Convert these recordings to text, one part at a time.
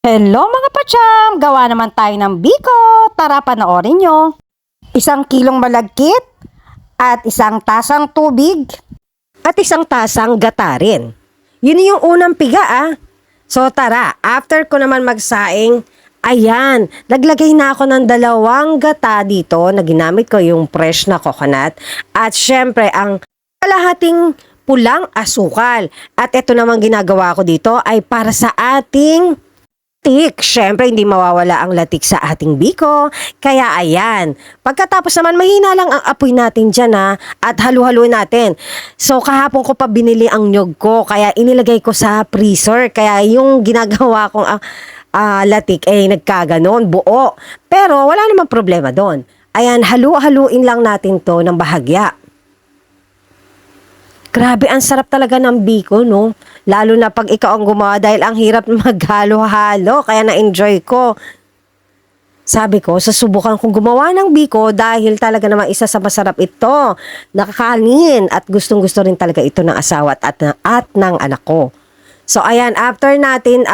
Hello mga pacham! Gawa naman tayo ng biko. Tara panoorin nyo. 1 kilong malagkit at 1 tasang tubig at 1 tasang gata rin. Yun yung unang piga So tara, after ko naman magsaing, ayan, naglagay na ako ng 2 gata dito na ginamit ko yung fresh na coconut. At syempre ang kalahating pulang asukal. At ito naman ginagawa ko dito ay para sa ating latik. Siyempre, hindi mawawala ang latik sa ating biko. Kaya ayan, pagkatapos naman mahina lang ang apoy natin dyan at halu-haluin natin. So kahapon ko pa binili ang nyog ko, kaya inilagay ko sa freezer. Kaya yung ginagawa kong latik ay nagkaganon, buo. Pero wala namang problema doon. Ayan, halu-haluin lang natin to ng bahagya. Grabe, ang sarap talaga ng biko, no? Lalo na pag ikaw ang gumawa dahil ang hirap maghalo-halo. Kaya na-enjoy ko. Sabi ko, susubukan kong gumawa ng biko dahil talaga namang isa sa masarap ito. Nakakanin at gustong-gusto rin talaga ito ng asawa at ng anak ko. So, ayan, after natin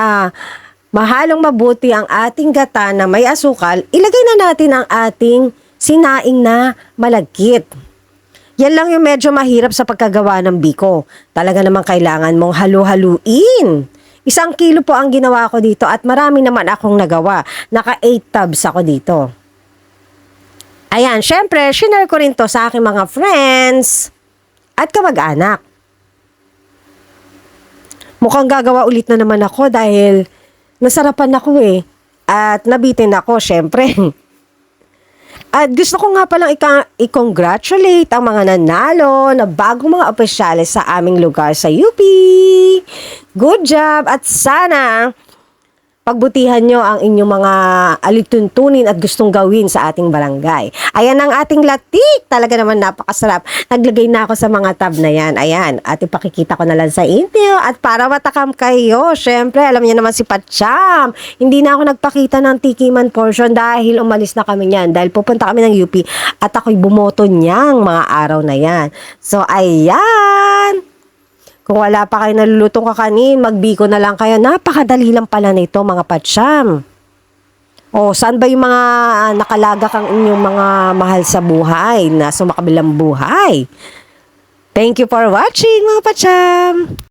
mahalong mabuti ang ating gata na may asukal, ilagay na natin ang ating sinaing na malagkit. Yan lang yung medyo mahirap sa pagkagawa ng biko. Talaga naman kailangan mong halu-haluin. 1 kilo po ang ginawa ko dito at marami naman akong nagawa. Naka 8 tubs ako dito. Ayan, syempre, shinare ko rin to sa aking mga friends at kamag-anak. Mukhang gagawa ulit na naman ako dahil nasarapan ako at nabitin ako, syempre. At gusto ko nga palang i-congratulate ang mga nanalo na bagong mga opisyalis sa aming lugar sa UP. Good job! At sana pagbutihan nyo ang inyong mga alituntunin at gustong gawin sa ating barangay. Ayan ang ating latik. Talaga naman napakasarap. Naglagay na ako sa mga tab na yan. Ayan. At ipakikita ko na lang sa inyo. At para matakam kayo, syempre, alam niyo naman si Patcham. Hindi na ako nagpakita ng tikiman portion dahil umalis na kami niyan. Dahil pupunta kami ng UP at ako'y bumoto niyang mga araw na yan. So, ayan. Kung wala pa kayo nalulutong kakanin, magbiko na lang kayo. Napakadali lang pala nito, mga patsyam. O, saan ba yung mga nakalaga kang inyong mga mahal sa buhay, na sumakabilang buhay? Thank you for watching, mga patsyam.